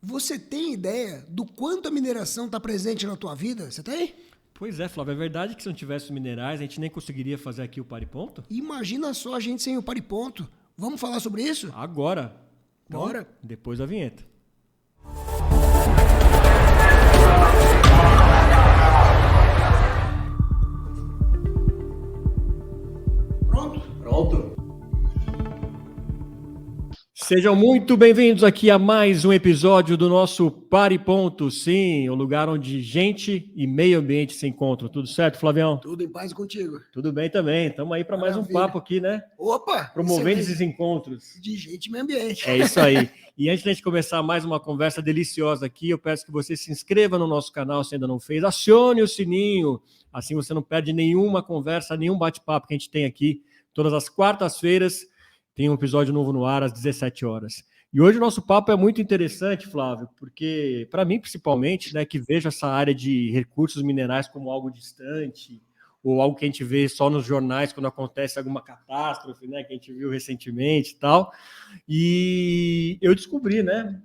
Você tem ideia do quanto a mineração está presente na tua vida? Você tem? Pois é, Flávio, é verdade que se não tivesse os minerais, a gente nem conseguiria fazer aqui o Pariponto? Imagina só a gente sem o pariponto. Vamos falar sobre isso? Agora. Então, Bora. depois da vinheta. Pronto? Pronto. Sejam muito bem-vindos aqui a mais um episódio do nosso Pariponto, sim, o lugar onde gente e meio ambiente se encontram. Tudo certo, Flavião? Tudo em paz contigo. Tudo bem também. Estamos aí para mais um Maravilha. papo aqui, né? Opa, Promovendo excelente. esses encontros. De gente e meio ambiente. É isso aí. E antes de a gente começar mais uma conversa deliciosa aqui, eu peço que você se inscreva no nosso canal se ainda não fez, acione o sininho, assim você não perde nenhuma conversa, nenhum bate-papo que a gente tem aqui. Todas as quartas-feiras tem um episódio novo no ar às 17 horas. E hoje o nosso papo é muito interessante, Flávio, porque para mim principalmente, né, que vejo essa área de recursos minerais como algo distante, ou algo que a gente vê só nos jornais quando acontece alguma catástrofe, né, que a gente viu recentemente e tal. E eu descobri, né,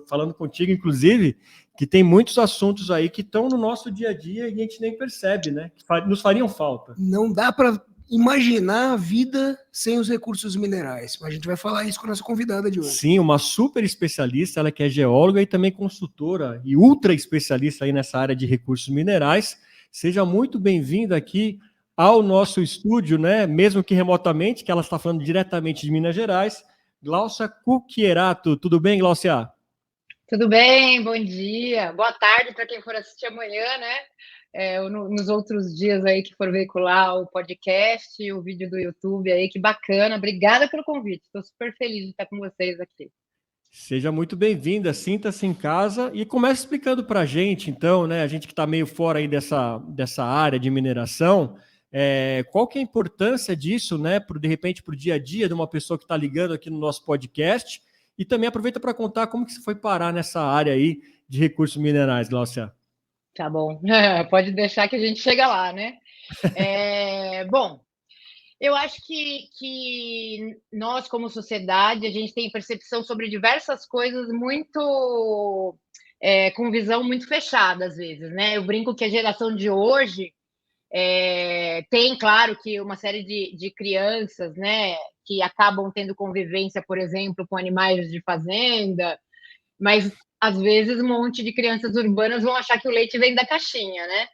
falando contigo, inclusive, que tem muitos assuntos aí que estão no nosso dia a dia e a gente nem percebe, né, que nos fariam falta. Não dá para imaginar a vida sem os recursos minerais. A gente vai falar isso com a nossa convidada de hoje. Sim, uma super especialista, ela que é geóloga e também consultora e ultra especialista aí nessa área de recursos minerais. Seja muito bem-vinda aqui ao nosso estúdio, né? Mesmo que remotamente, que ela está falando diretamente de Minas Gerais. Glaucia Cucchierato, tudo bem, Glaucia? Tudo bem, bom dia, boa tarde para quem for assistir amanhã, né? Nos outros dias aí que for veicular o podcast, o vídeo do YouTube aí, que bacana. Obrigada pelo convite, estou super feliz de estar com vocês aqui. Seja muito bem-vinda, sinta-se em casa e comece explicando para a gente, então, né? A gente que está meio fora aí dessa área de mineração, qual que é a importância disso, né? De repente, para o dia a dia de uma pessoa que está ligando aqui no nosso podcast. E também aproveita para contar como que você foi parar nessa área aí de recursos minerais, Glaucia. Tá bom, pode deixar que a gente chega lá, né? Bom, eu acho que nós, como sociedade, a gente tem percepção sobre diversas coisas muito com visão muito fechada, às vezes, né? Eu brinco que a geração de hoje tem, claro, que uma série de crianças, né, que acabam tendo convivência, por exemplo, com animais de fazenda, mas às vezes um monte de crianças urbanas vão achar que o leite vem da caixinha, né?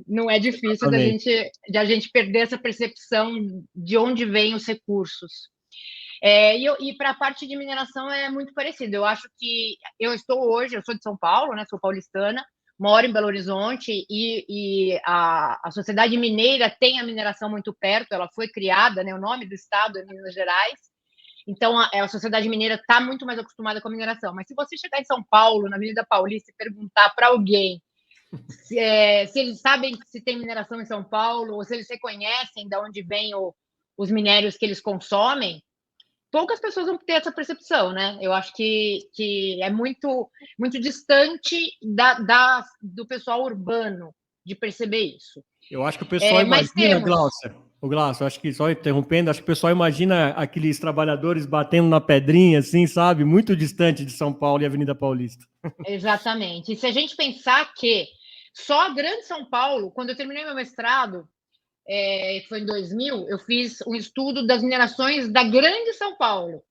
Não é difícil de a gente perder essa percepção de onde vêm os recursos. E para a parte de mineração é muito parecido. Eu acho que eu sou de São Paulo, né? Sou paulistana, moro em Belo Horizonte e a sociedade mineira tem a mineração muito perto. Ela foi criada, né? O nome do estado é Minas Gerais. Então a sociedade mineira está muito mais acostumada com a mineração. Mas se você chegar em São Paulo, na Avenida Paulista, e perguntar para alguém se eles sabem se tem mineração em São Paulo, ou se eles reconhecem de onde vêm os minérios que eles consomem, poucas pessoas vão ter essa percepção, né? Eu acho que é muito, muito distante do pessoal urbano de perceber isso. Eu acho que o pessoal Mas imagina, temos. Glaucia, acho que só interrompendo, acho que o pessoal imagina aqueles trabalhadores batendo na pedrinha, assim, sabe? Muito distante de São Paulo e Avenida Paulista. Exatamente. E se a gente pensar que só a Grande São Paulo, quando eu terminei meu mestrado, que foi em 2000, eu fiz um estudo das minerações da Grande São Paulo.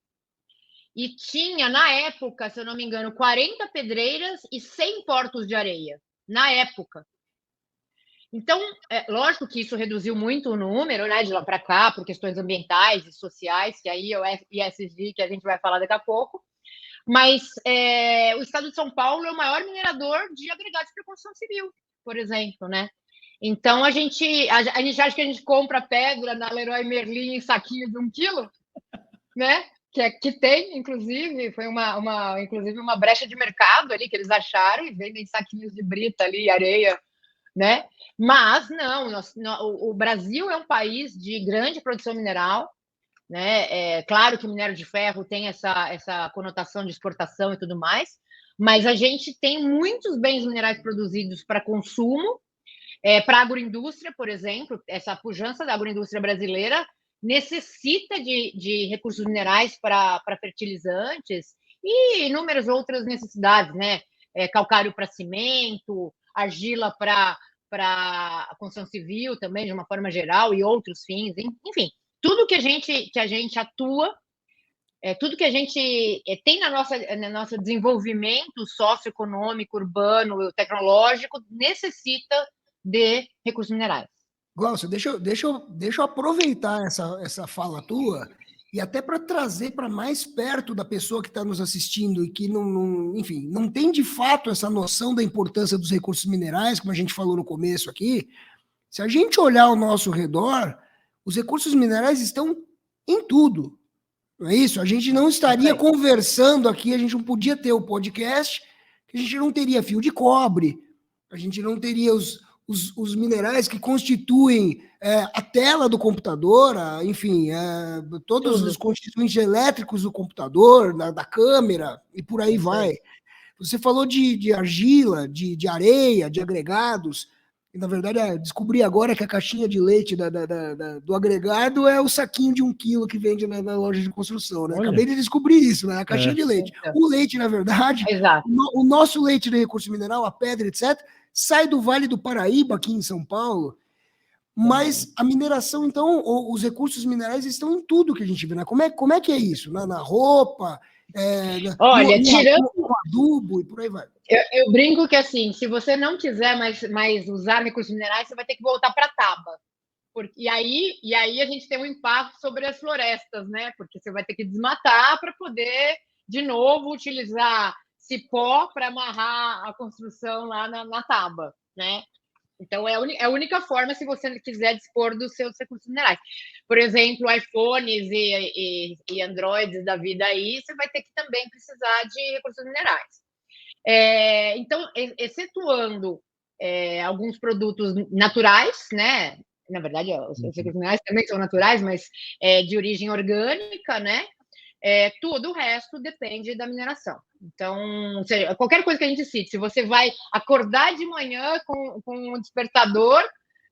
E tinha, na época, se eu não me engano, 40 pedreiras e 100 portos de areia. Na época. Então, lógico que isso reduziu muito o número, né, de lá para cá, por questões ambientais e sociais, que aí é o ESG, que a gente vai falar daqui a pouco. Mas o estado de São Paulo é o maior minerador de agregados para construção civil, por exemplo, né? Então, a gente acha que a gente compra pedra na Leroy Merlin em saquinhos de 1 quilo, né? Que tem, inclusive, foi inclusive uma brecha de mercado ali que eles acharam e vendem saquinhos de brita ali, areia, né? Mas não, o Brasil é um país de grande produção mineral, né? Claro que o minério de ferro tem essa conotação de exportação e tudo mais, mas a gente tem muitos bens minerais produzidos para consumo, para a agroindústria, por exemplo, essa pujança da agroindústria brasileira necessita de recursos minerais para fertilizantes e inúmeras outras necessidades, né? Calcário para cimento, argila para a construção civil também, de uma forma geral, e outros fins, enfim, tudo que a gente atua, tudo que a gente tem no nosso desenvolvimento socioeconômico, urbano, tecnológico, necessita de recursos minerais. Glaucia, deixa eu aproveitar essa fala tua e até para trazer para mais perto da pessoa que está nos assistindo e que enfim, não tem de fato essa noção da importância dos recursos minerais, como a gente falou no começo aqui. Se a gente olhar ao nosso redor, os recursos minerais estão em tudo. Não é isso? A gente não estaria conversando aqui, a gente não podia ter o podcast, a gente não teria fio de cobre, a gente não teria os minerais que constituem a tela do computador, enfim, todos os constituintes elétricos do computador, da câmera, e por aí vai. Você falou de argila, de areia, de agregados, e na verdade descobri agora que a caixinha de leite do agregado é o saquinho de 1 quilo que vende na loja de construção, né? Acabei de descobrir isso, né? A caixinha de leite. O leite, na verdade, o nosso leite de recurso mineral, a pedra, etc., sai do Vale do Paraíba, aqui em São Paulo, mas a mineração, então, os recursos minerais estão em tudo que a gente vê, né? Como é que é isso? Na roupa, olha, no adubo e por aí vai. Eu brinco que, assim, se você não quiser mais usar recursos minerais, você vai ter que voltar para a taba. E aí a gente tem um impacto sobre as florestas, né? Porque você vai ter que desmatar para poder, de novo, utilizar cipó para amarrar a construção lá na taba, né? Então, é a única forma se você quiser dispor dos seus recursos minerais. Por exemplo, iPhones e Androids da vida aí, você vai ter que também precisar de recursos minerais. Então, excetuando alguns produtos naturais, né? Na verdade, os recursos minerais também são naturais, mas de origem orgânica, né? Tudo o resto depende da mineração. Então, qualquer coisa que a gente cite, se você vai acordar de manhã com um despertador,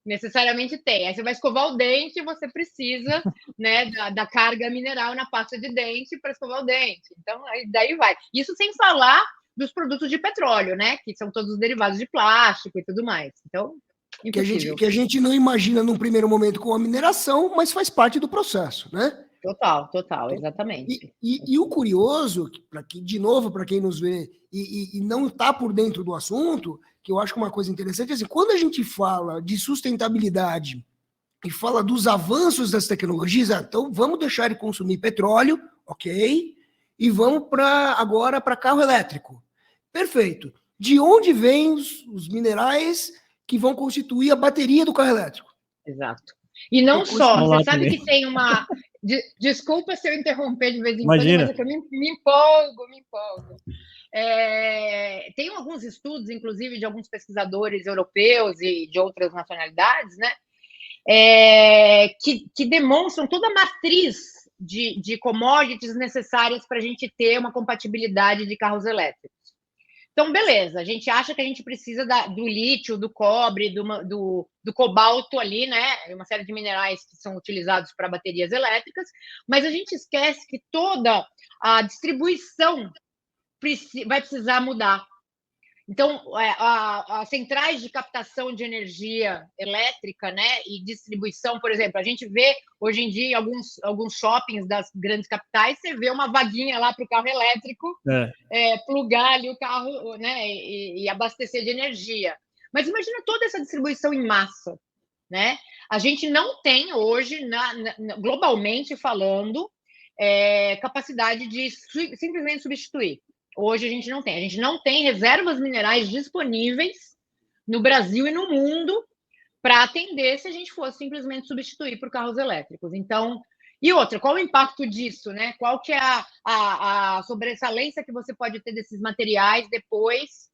necessariamente tem. Aí você vai escovar o dente, você precisa, né, da carga mineral na pasta de dente para escovar o dente. Então, daí vai. Isso sem falar dos produtos de petróleo, né, que são todos os derivados de plástico e tudo mais. Então, que a gente não imagina num primeiro momento com a mineração, mas faz parte do processo, né? Total, exatamente. E o curioso, de novo, para quem nos vê e não está por dentro do assunto, que eu acho que uma coisa interessante é assim, quando a gente fala de sustentabilidade e fala dos avanços das tecnologias, então vamos deixar de consumir petróleo, ok? E vamos agora para carro elétrico. Perfeito. De onde vêm os minerais que vão constituir a bateria do carro elétrico? Exato. E não só, você sabe que tem uma... Desculpa se eu interromper de vez em quando, mas é que eu me empolgo. Tem alguns estudos, inclusive, de alguns pesquisadores europeus e de outras nacionalidades, né, que demonstram toda a matriz de commodities necessárias para a gente ter uma compatibilidade de carros elétricos. Então, beleza, a gente acha que a gente precisa do lítio, do cobre, do cobalto ali, né? Uma série de minerais que são utilizados para baterias elétricas, mas a gente esquece que toda a distribuição vai precisar mudar. Então, as centrais de captação de energia elétrica, né, e distribuição, por exemplo, a gente vê hoje em dia em alguns shoppings das grandes capitais, você vê uma vaguinha lá para o carro elétrico, plugar ali o carro, né, e abastecer de energia. Mas imagina toda essa distribuição em massa, né? A gente não tem hoje, globalmente falando, capacidade de simplesmente substituir. Hoje a gente não tem reservas minerais disponíveis no Brasil e no mundo para atender se a gente fosse simplesmente substituir por carros elétricos. Então, e outra, qual o impacto disso, né? Qual que é a sobressalência que você pode ter desses materiais depois?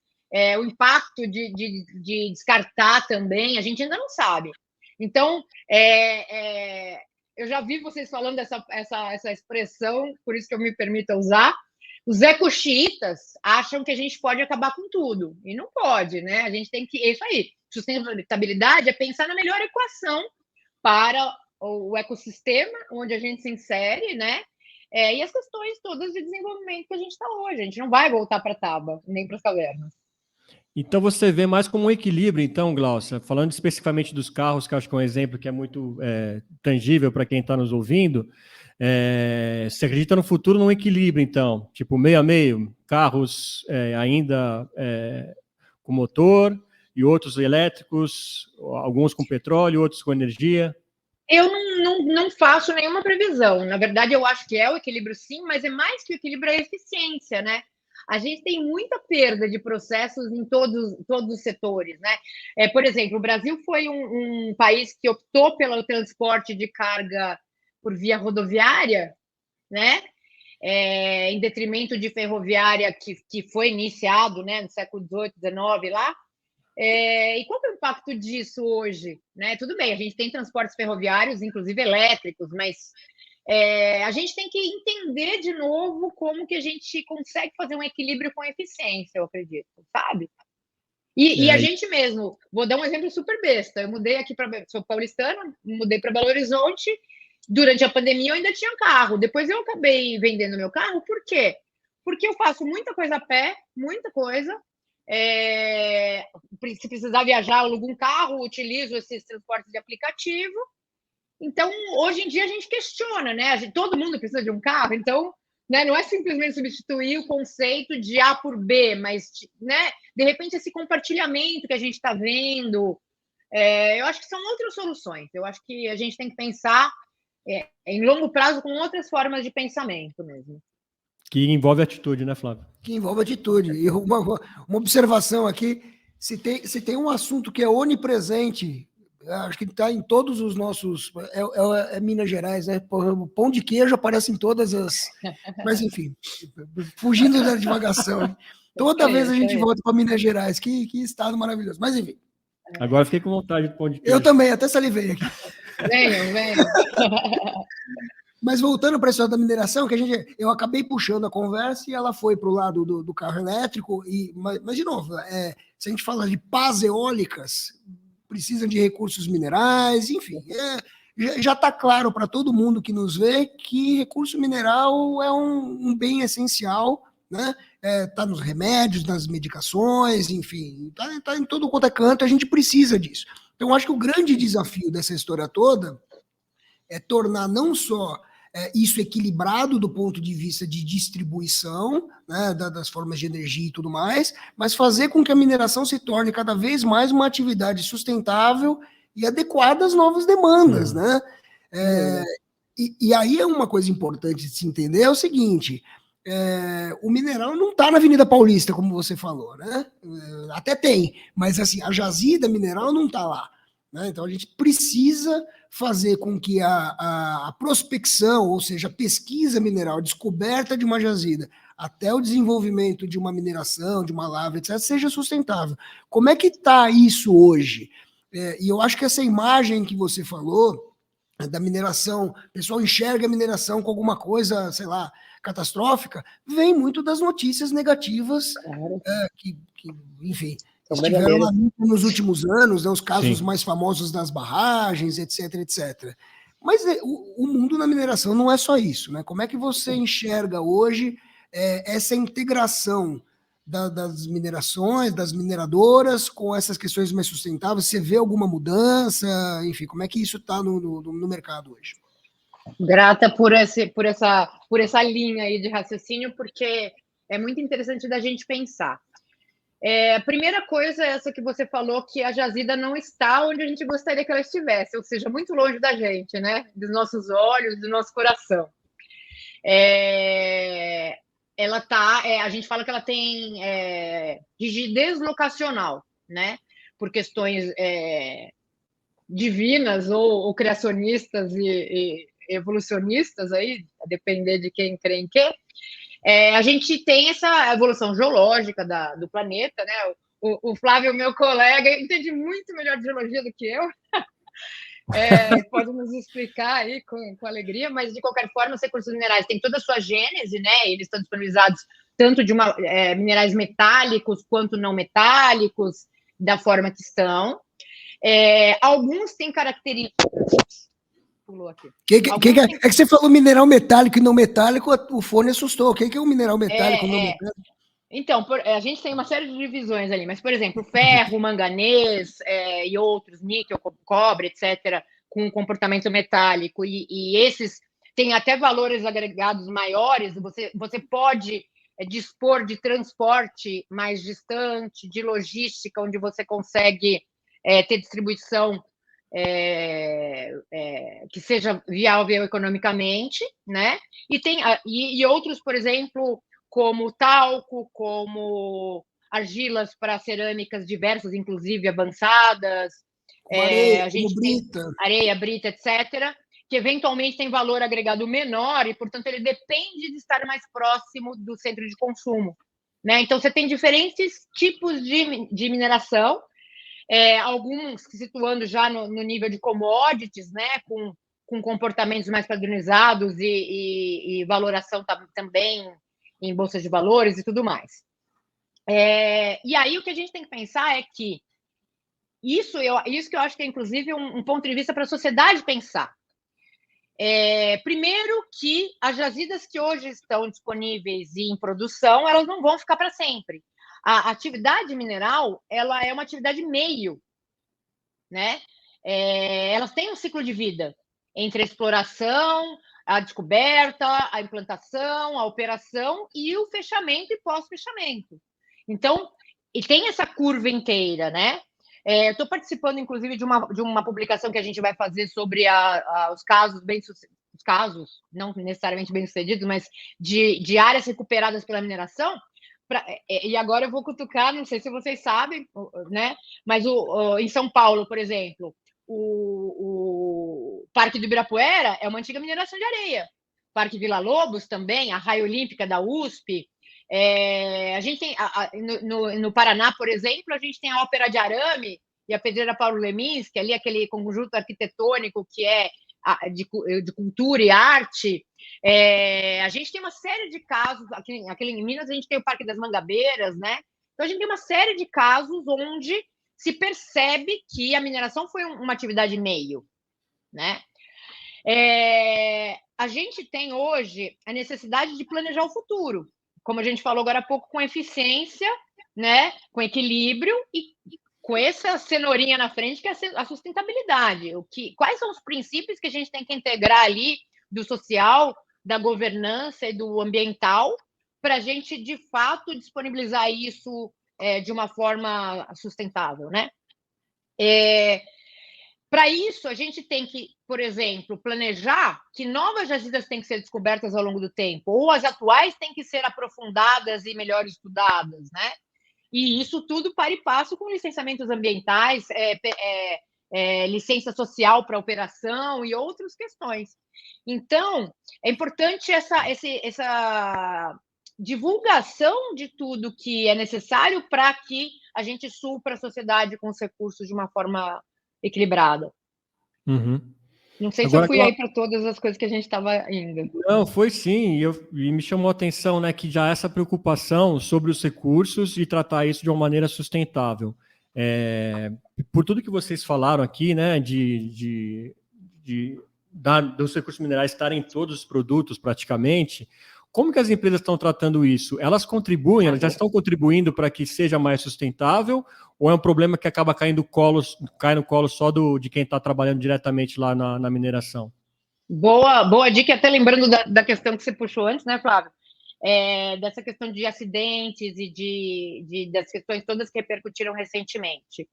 O impacto de descartar também, a gente ainda não sabe. Então, eu já vi vocês falando essa expressão, por isso que eu me permito usar. Os ecoxiitas acham que a gente pode acabar com tudo, e não pode, né? A gente tem que... É isso aí. Sustentabilidade é pensar na melhor equação para o ecossistema onde a gente se insere, né? e as questões todas de desenvolvimento que a gente está hoje. A gente não vai voltar para a Taba, nem para as cavernas. Então você vê mais como um equilíbrio, então, Glaucia, falando especificamente dos carros, que eu acho que é um exemplo que é muito tangível para quem está nos ouvindo. Você acredita no futuro num equilíbrio, então, tipo meio a meio, carros ainda com motor e outros elétricos, alguns com petróleo, outros com energia? Eu não faço nenhuma previsão. Na verdade, eu acho que é o equilíbrio, sim, mas é mais que o equilíbrio, é a eficiência, né? A gente tem muita perda de processos em todos os setores, né? Por exemplo, o Brasil foi um país que optou pelo transporte de carga por via rodoviária, né? Em detrimento de ferroviária que foi iniciado, né, no século XVIII, XIX lá. E qual que é o impacto disso hoje? Né? Tudo bem, a gente tem transportes ferroviários, inclusive elétricos, mas a gente tem que entender de novo como que a gente consegue fazer um equilíbrio com eficiência, eu acredito, sabe? E a gente mesmo, vou dar um exemplo super besta, eu mudei aqui sou paulistana, mudei para Belo Horizonte, durante a pandemia eu ainda tinha carro, depois eu acabei vendendo meu carro, por quê? Porque eu faço muita coisa a pé, muita coisa, se precisar viajar, eu alugo um carro, utilizo esses transportes de aplicativo. Então, hoje em dia, a gente questiona, né? Todo mundo precisa de um carro, então, né, não é simplesmente substituir o conceito de A por B, mas, né, de repente, esse compartilhamento que a gente está vendo, eu acho que são outras soluções. Eu acho que a gente tem que pensar em longo prazo com outras formas de pensamento mesmo. Que envolve atitude, né, Flávio? Que envolve atitude. E uma observação aqui, se tem um assunto que é onipresente, acho que está em todos os nossos... É Minas Gerais, né? O pão de queijo aparece em todas as... Mas, enfim, fugindo da divagação. Toda vez a gente volta para Minas Gerais. Que estado maravilhoso. Mas, enfim. Agora fiquei com vontade de pão de queijo. Eu também, até salivei aqui. Venham. Mas voltando para a história da mineração, eu acabei puxando a conversa e ela foi para o lado do carro elétrico. Mas de novo, se a gente fala de pás eólicas, precisam de recursos minerais, enfim, já está claro para todo mundo que nos vê que recurso mineral é um bem essencial, né? Tá nos remédios, nas medicações, enfim, tá em todo quanto é canto, a gente precisa disso. Então, acho que o grande desafio dessa história toda é tornar não só isso equilibrado do ponto de vista de distribuição, né, das formas de energia e tudo mais, mas fazer com que a mineração se torne cada vez mais uma atividade sustentável e adequada às novas demandas, né? E aí é uma coisa importante de se entender, é o seguinte, o mineral não está na Avenida Paulista, como você falou, né? Até tem, mas assim, a jazida mineral não está lá. Né? Então a gente precisa fazer com que a prospecção, ou seja, a pesquisa mineral, a descoberta de uma jazida, até o desenvolvimento de uma mineração, de uma lavra, etc., seja sustentável. Como é que está isso hoje? E eu acho que essa imagem que você falou, da mineração, o pessoal enxerga a mineração com alguma coisa, sei lá, catastrófica, vem muito das notícias negativas, que enfim, estiveram na mídia nos últimos anos, né, os casos mais famosos das barragens, etc, etc. Mas o mundo na mineração não é só isso, né? Como é que você enxerga hoje essa integração das minerações, das mineradoras, com essas questões mais sustentáveis? Você vê alguma mudança? Enfim, como é que isso está no mercado hoje? Grata por essa linha aí de raciocínio, porque é muito interessante da gente pensar. A primeira coisa é essa que você falou, que a jazida não está onde a gente gostaria que ela estivesse, ou seja, muito longe da gente, né? Dos nossos olhos, do nosso coração. Ela tá, a gente fala que ela tem rigidez locacional, né? Por questões divinas ou criacionistas e evolucionistas aí, a depender de quem crê em quê. A gente tem essa evolução geológica do planeta, né? O Flávio, meu colega, entende muito melhor de geologia do que eu. Pode nos explicar aí com alegria, mas de qualquer forma, os recursos minerais têm toda a sua gênese, né? Eles estão disponibilizados tanto de minerais metálicos quanto não metálicos, da forma que estão. Alguns têm características pulou aqui. É que você falou mineral metálico e não metálico, o fone assustou. O que é o mineral metálico e não metálico? Então, a gente tem uma série de divisões ali, mas, por exemplo, ferro, manganês e outros, níquel, cobre, etc., com comportamento metálico, e esses têm até valores agregados maiores, você pode dispor de transporte mais distante, de logística, onde você consegue ter distribuição que seja viável economicamente, né? E outros, por exemplo, como talco, como argilas para cerâmicas diversas, inclusive avançadas, Areia, a gente tem areia, brita, etc., que eventualmente tem valor agregado menor e, portanto, ele depende de estar mais próximo do centro de consumo, né? Então, você tem diferentes tipos de mineração, alguns se situando já no nível de commodities, né? Com comportamentos mais padronizados e valoração também em bolsas de valores e tudo mais. E aí o que a gente tem que pensar é que isso que eu acho que é, inclusive, um ponto de vista para a sociedade pensar. Primeiro que as jazidas que hoje estão disponíveis e em produção, elas não vão ficar para sempre. A atividade mineral, ela é uma atividade meio, né? Elas têm um ciclo de vida entre a exploração, a descoberta, a implantação, a operação e o fechamento e pós-fechamento. Então, e tem essa curva inteira, né? Eu estou participando, inclusive, de uma publicação que a gente vai fazer sobre os casos não necessariamente bem-sucedidos, mas de áreas recuperadas pela mineração. E agora eu vou cutucar, não sei se vocês sabem, né? Mas em São Paulo, por exemplo, o Parque do Ibirapuera é uma antiga mineração de areia. Parque Vila Lobos também, a Raia Olímpica da USP. A gente tem no Paraná, por exemplo, a gente tem a Ópera de Arame e a Pedreira Paulo Leminski, ali aquele conjunto arquitetônico que é de cultura e arte. A gente tem uma série de casos, aqui em Minas a gente tem o Parque das Mangabeiras, né? Então a gente tem uma série de casos onde se percebe que a mineração foi uma atividade meio, né? A gente tem hoje a necessidade de planejar o futuro, como a gente falou agora há pouco, com eficiência, né? Com equilíbrio e com essa cenourinha na frente, que é a sustentabilidade. Quais são os princípios que a gente tem que integrar ali do social, da governança e do ambiental, para a gente, de fato, disponibilizar isso de uma forma sustentável, né? Para isso, a gente tem que, por exemplo, planejar que novas jazidas têm que ser descobertas ao longo do tempo, ou as atuais têm que ser aprofundadas e melhor estudadas, né? E isso tudo para e passo com licenciamentos ambientais, licença social para operação e outras questões. Então, é importante essa divulgação de tudo que é necessário para que a gente supra a sociedade com os recursos de uma forma equilibrada. Uhum. Não sei se eu fui aí para todas as coisas que a gente estava indo. Não, foi sim, e me chamou a atenção, né, que já essa preocupação sobre os recursos e tratar isso de uma maneira sustentável. Por tudo que vocês falaram aqui, né, dos recursos minerais estarem em todos os produtos praticamente, como que as empresas estão tratando isso? Elas contribuem, elas já estão contribuindo para que seja mais sustentável, ou é um problema que acaba cai no colo só de quem está trabalhando diretamente lá na mineração? Boa dica, até lembrando da questão que você puxou antes, né, Flávio? Dessa questão de acidentes e das questões todas que repercutiram recentemente.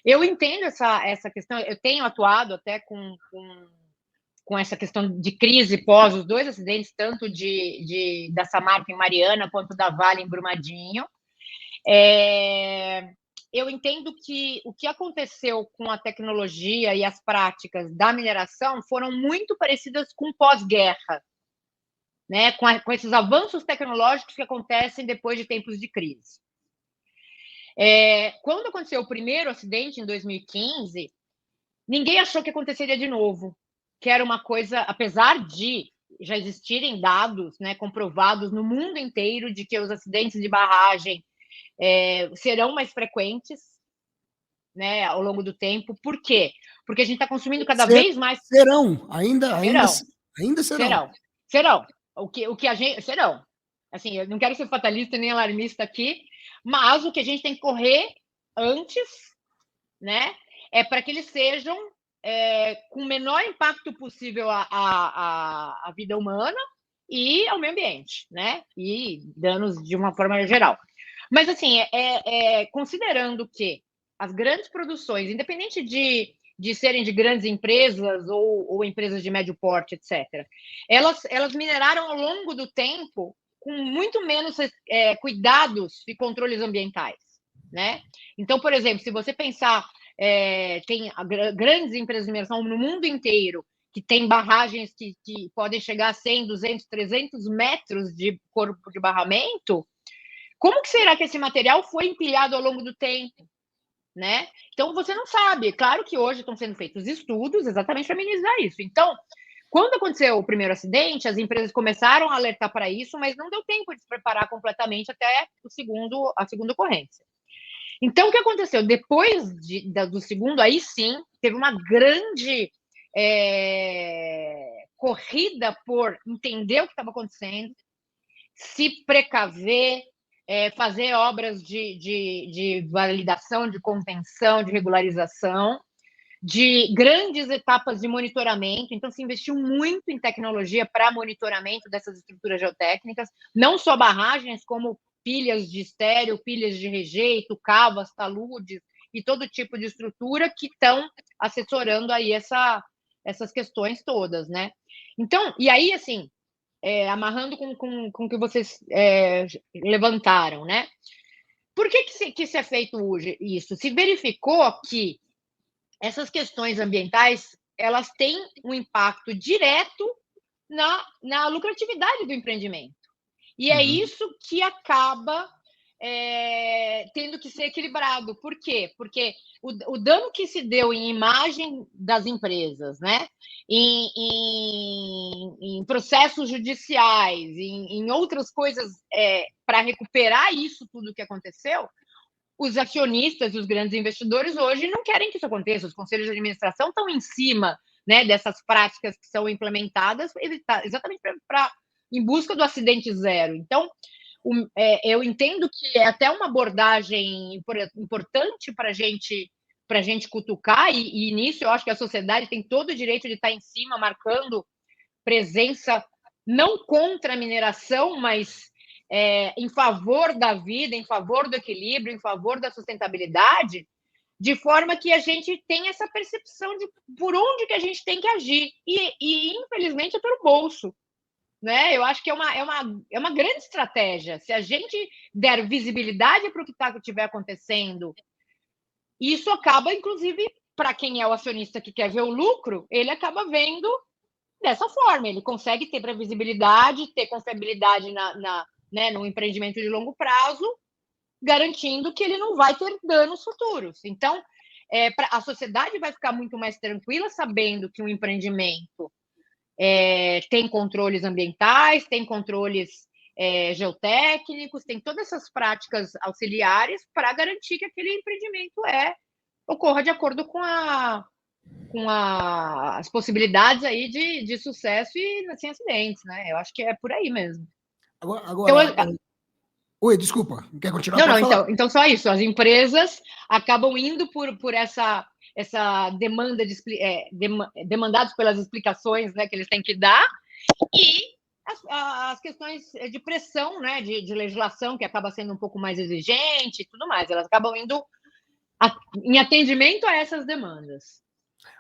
Eu entendo essa questão, eu tenho atuado até com essa questão de crise pós os dois acidentes, tanto da Samarco em Mariana, quanto da Vale em Brumadinho. Eu entendo que o que aconteceu com a tecnologia e as práticas da mineração foram muito parecidas com pós-guerra, né? Com esses avanços tecnológicos que acontecem depois de tempos de crise. Quando aconteceu o primeiro acidente, em 2015, ninguém achou que aconteceria de novo, que era uma coisa, apesar de já existirem dados, né, comprovados no mundo inteiro de que os acidentes de barragem serão mais frequentes, né, ao longo do tempo. Por quê? Porque a gente está consumindo cada vez mais... Ainda serão. Serão. O que a gente... Serão. Assim, eu não quero ser fatalista nem alarmista aqui, mas o que a gente tem que correr antes, né, é para que eles sejam com o menor impacto possível à vida humana e ao meio ambiente, né, e danos de uma forma geral. Mas, assim, considerando que as grandes produções, independente de serem de grandes empresas ou empresas de médio porte, etc., elas mineraram ao longo do tempo com muito menos cuidados e controles ambientais, né? Então, por exemplo, se você pensar, tem grandes empresas de mineração no mundo inteiro que tem barragens que podem chegar a 100, 200, 300 metros de corpo de barramento, como que será que esse material foi empilhado ao longo do tempo, né? Então, você não sabe. Claro que hoje estão sendo feitos estudos exatamente para minimizar isso. Então, quando aconteceu o primeiro acidente, as empresas começaram a alertar para isso, mas não deu tempo de se preparar completamente até a segunda ocorrência. Então, o que aconteceu? Depois do segundo, aí sim, teve uma grande corrida por entender o que estava acontecendo, se precaver, fazer obras de validação, de contenção, de regularização, de grandes etapas de monitoramento. Então, se investiu muito em tecnologia para monitoramento dessas estruturas geotécnicas, não só barragens, como pilhas de estéreo, pilhas de rejeito, cavas, taludes e todo tipo de estrutura que estão assessorando aí essas questões todas, né? Então, e aí, assim, amarrando com o que vocês levantaram, né? Por que se é feito hoje isso? Se verificou que essas questões ambientais, elas têm um impacto direto na lucratividade do empreendimento. E é isso que acaba tendo que ser equilibrado. Por quê? Porque o dano que se deu em imagem das empresas, né? em processos judiciais, em outras coisas para recuperar isso tudo que aconteceu, os acionistas e os grandes investidores hoje não querem que isso aconteça. Os conselhos de administração estão em cima, né, dessas práticas que são implementadas exatamente em busca do acidente zero. Então, eu entendo que é até uma abordagem importante para a gente cutucar, e nisso eu acho que a sociedade tem todo o direito de estar em cima, marcando presença, não contra a mineração, mas em favor da vida, em favor do equilíbrio, em favor da sustentabilidade, de forma que a gente tenha essa percepção de por onde que a gente tem que agir. E infelizmente, é pelo bolso, né? Eu acho que é uma grande estratégia. Se a gente der visibilidade para o que estiver acontecendo, isso acaba, inclusive, para quem é o acionista que quer ver o lucro, ele acaba vendo dessa forma. Ele consegue ter previsibilidade, ter confiabilidade no empreendimento de longo prazo, garantindo que ele não vai ter danos futuros. Então, a sociedade vai ficar muito mais tranquila sabendo que um empreendimento tem controles ambientais, tem controles geotécnicos, tem todas essas práticas auxiliares para garantir que aquele empreendimento ocorra de acordo com as possibilidades aí de sucesso e sem acidentes, né? Eu acho que é por aí mesmo. Agora oi, desculpa, quer continuar? Não, então só isso. As empresas acabam indo por essa demanda demandados pelas explicações, né, que eles têm que dar, e as questões de pressão, né, de legislação, que acaba sendo um pouco mais exigente e tudo mais, elas acabam indo em atendimento a essas demandas.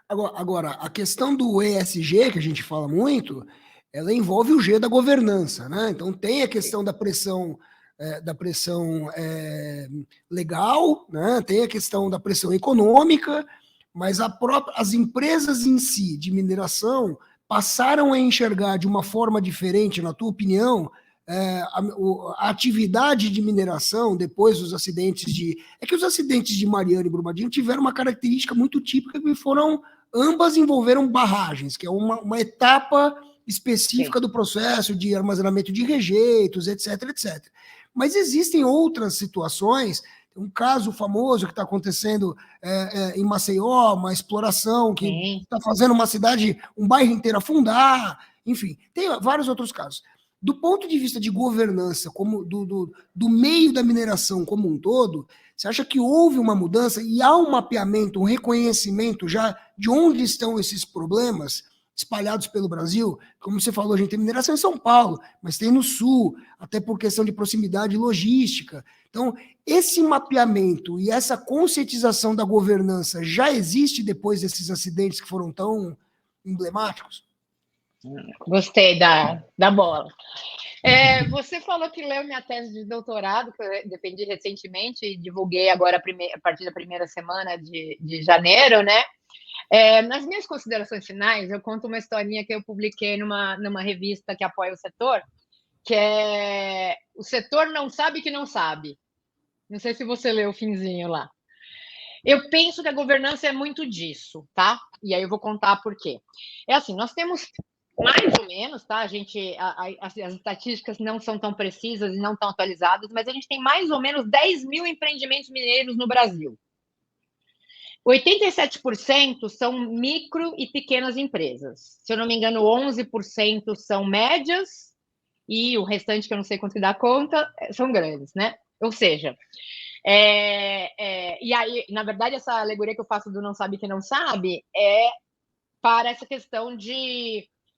Agora, a questão do ESG, que a gente fala muito, ela envolve o G da governança, né? Então tem a questão da pressão legal, né? Tem a questão da pressão econômica, mas as empresas em si de mineração passaram a enxergar de uma forma diferente, na tua opinião, a atividade de mineração depois dos acidentes que os acidentes de Mariana e Brumadinho tiveram uma característica muito típica, que ambas envolveram barragens, que é uma etapa específica do processo de armazenamento de rejeitos, etc, etc. Mas existem outras situações, um caso famoso que está acontecendo em Maceió, uma exploração que está fazendo uma cidade, um bairro inteiro afundar, enfim, tem vários outros casos. Do ponto de vista de governança, como do meio da mineração como um todo, você acha que houve uma mudança e há um mapeamento, um reconhecimento já de onde estão esses problemas espalhados pelo Brasil? Como você falou, a gente tem mineração em São Paulo, mas tem no Sul, até por questão de proximidade e logística. Então, esse mapeamento e essa conscientização da governança já existe depois desses acidentes que foram tão emblemáticos? Gostei da bola. Você falou que leu minha tese de doutorado, que eu defendi recentemente e divulguei agora a partir da primeira semana de janeiro, né? Nas minhas considerações finais, eu conto uma historinha que eu publiquei numa revista que apoia o setor, que é O Setor Não Sabe Que Não Sabe. Não sei se você leu o finzinho lá. Eu penso que a governança é muito disso, tá? E aí eu vou contar por quê. Assim, nós temos mais ou menos, tá? As estatísticas não são tão precisas e não tão atualizadas, mas a gente tem mais ou menos 10 mil empreendimentos mineiros no Brasil. 87% são micro e pequenas empresas. Se eu não me engano, 11% são médias e o restante, que eu não sei quanto que dá conta, são grandes, né? Ou seja, e aí, na verdade, essa alegoria que eu faço do não sabe que não sabe é para essa questão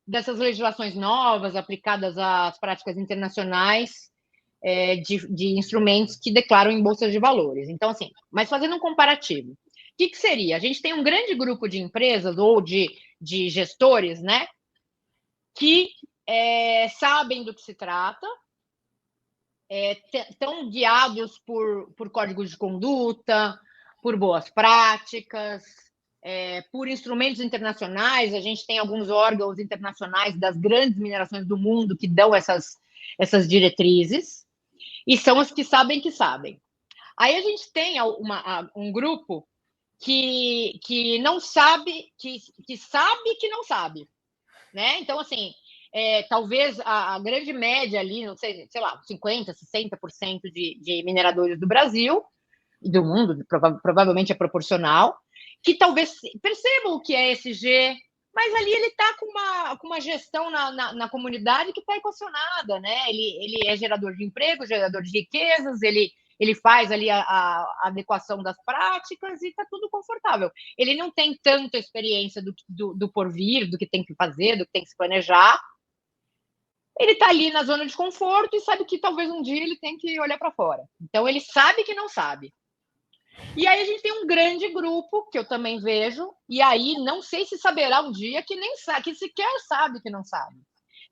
dessas legislações novas aplicadas às práticas internacionais de instrumentos que declaram em bolsas de valores. Então, assim, mas fazendo um comparativo, o que seria? A gente tem um grande grupo de empresas ou de gestores, né, que sabem do que se trata, estão guiados por códigos de conduta, por boas práticas, por instrumentos internacionais. A gente tem alguns órgãos internacionais das grandes minerações do mundo que dão essas diretrizes, e são os que sabem que sabem. Aí a gente tem um grupo que não sabe, que sabe que não sabe, né? Então, assim, talvez a grande média ali, não sei lá, 50%, 60% de mineradores do Brasil e do mundo, provavelmente é proporcional, que talvez percebam o que é ESG, mas ali ele está com uma gestão na comunidade que está equacionada, né? Ele é gerador de emprego, gerador de riquezas, ele faz ali a adequação das práticas e está tudo confortável. Ele não tem tanta experiência do porvir, do que tem que fazer, do que tem que se planejar. Ele está ali na zona de conforto e sabe que talvez um dia ele tem que olhar para fora. Então, ele sabe que não sabe. E aí a gente tem um grande grupo, que eu também vejo, e aí não sei se saberá um dia que nem sabe, que sequer sabe que não sabe.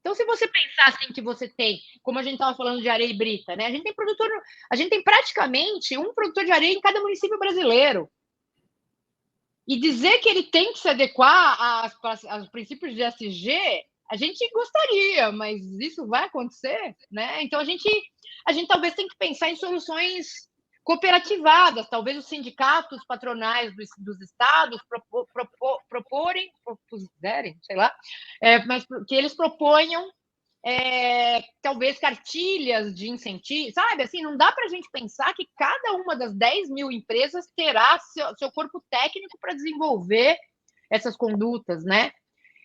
Então, se você pensar assim que você tem, como a gente estava falando de areia e brita, né? A gente tem praticamente um produtor de areia em cada município brasileiro. E dizer que ele tem que se adequar aos princípios de ESG, a gente gostaria, mas isso vai acontecer, né? Então, a gente talvez tem que pensar em soluções cooperativadas, talvez os sindicatos patronais dos estados propuserem, sei lá, mas que eles proponham talvez cartilhas de incentivo, sabe? Assim, não dá para a gente pensar que cada uma das 10 mil empresas terá seu corpo técnico para desenvolver essas condutas, né?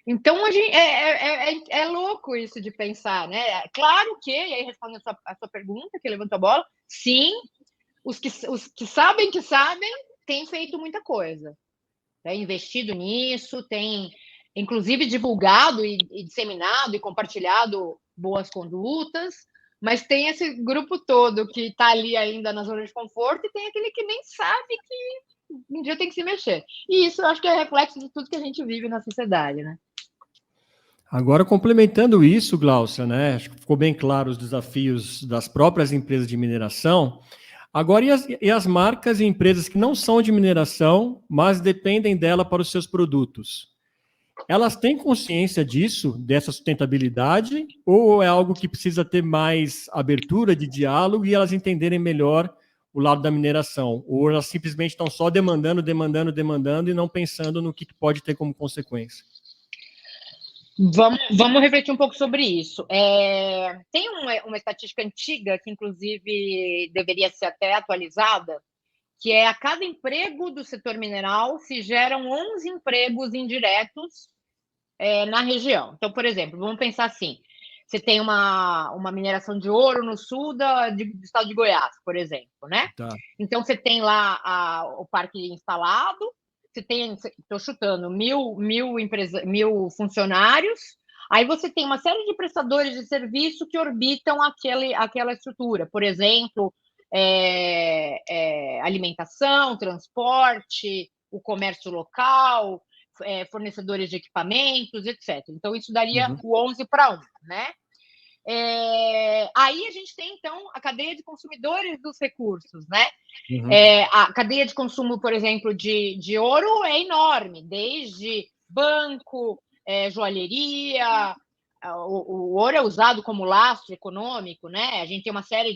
Então, é louco isso de pensar, né? Claro que, e aí respondendo a sua pergunta, que levantou a bola, sim, os que sabem têm feito muita coisa. Tem investido nisso, tem, inclusive, divulgado e disseminado e compartilhado boas condutas, mas tem esse grupo todo que está ali ainda na zona de conforto e tem aquele que nem sabe que um dia tem que se mexer. E isso eu acho que é reflexo de tudo que a gente vive na sociedade, né? Agora, complementando isso, Gláucia, né? Acho que ficou bem claro os desafios das próprias empresas de mineração. Agora, e as marcas e empresas que não são de mineração, mas dependem dela para os seus produtos? Elas têm consciência disso, dessa sustentabilidade, ou é algo que precisa ter mais abertura de diálogo e elas entenderem melhor o lado da mineração? Ou elas simplesmente estão só demandando e não pensando no que pode ter como consequência? Vamos refletir um pouco sobre isso. Tem uma estatística antiga, que inclusive deveria ser até atualizada, que é a cada emprego do setor mineral se geram 11 empregos indiretos na região. Então, por exemplo, vamos pensar assim, você tem uma mineração de ouro no sul do estado de Goiás, por exemplo, né? Tá. Então, você tem lá o parque instalado, você tem, estou chutando, 1.000 funcionários, aí você tem uma série de prestadores de serviço que orbitam aquela estrutura, por exemplo, alimentação, transporte, o comércio local, fornecedores de equipamentos, etc. Então, isso daria o 11 para 1, né? Aí a gente tem, então, a cadeia de consumidores dos recursos, né? A cadeia de consumo, por exemplo, de ouro é enorme, desde banco, joalheria, o ouro é usado como lastro econômico, né? A gente tem uma série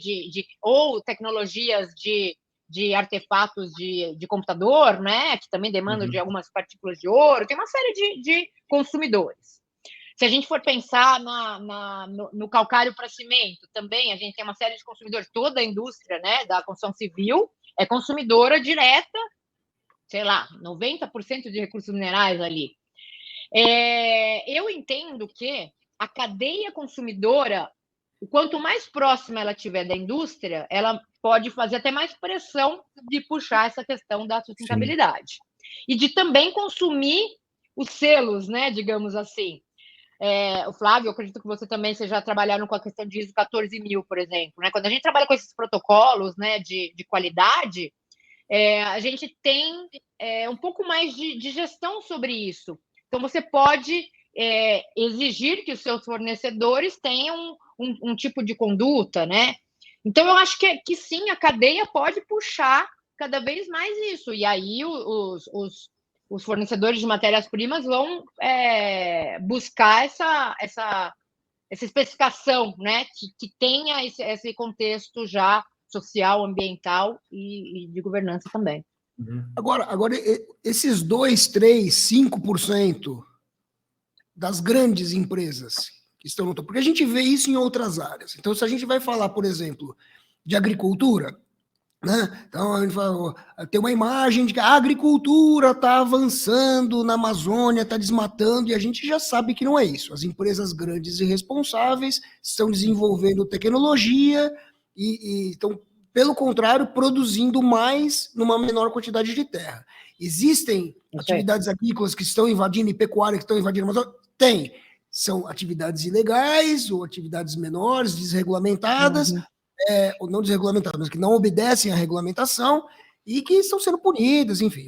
ou tecnologias de artefatos de computador, né? Que também demandam de algumas partículas de ouro, tem uma série de consumidores. Se a gente for pensar no calcário para cimento, também a gente tem uma série de consumidores, toda a indústria, né, da construção civil é consumidora direta, sei lá, 90% de recursos minerais ali. Eu entendo que a cadeia consumidora, quanto mais próxima ela estiver da indústria, ela pode fazer até mais pressão de puxar essa questão da sustentabilidade. Sim. E de também consumir os selos, né, digamos assim. O Flávio, eu acredito que você também já trabalharam com a questão de ISO 14000, por exemplo, né? Quando a gente trabalha com esses protocolos, né, de qualidade, a gente tem um pouco mais de gestão sobre isso. Então, você pode exigir que os seus fornecedores tenham um tipo de conduta, né? Então, eu acho que sim, a cadeia pode puxar cada vez mais isso. E aí, os fornecedores de matérias-primas vão buscar essa especificação, né, que tenha esse contexto já social, ambiental e de governança também. Agora, esses 2, 3, 5% das grandes empresas que estão no topo, porque a gente vê isso em outras áreas. Então, se a gente vai falar, por exemplo, de agricultura, né? Então, a gente fala, tem uma imagem de que a agricultura está avançando na Amazônia, está desmatando, e a gente já sabe que não é isso. As empresas grandes e responsáveis estão desenvolvendo tecnologia e estão, pelo contrário, produzindo mais numa menor quantidade de terra. Existem atividades agrícolas que estão invadindo, e pecuária que estão invadindo a Amazônia? Tem. São atividades ilegais ou atividades menores, desregulamentadas, ou não desregulamentadas, mas que não obedecem à regulamentação e que estão sendo punidas, enfim.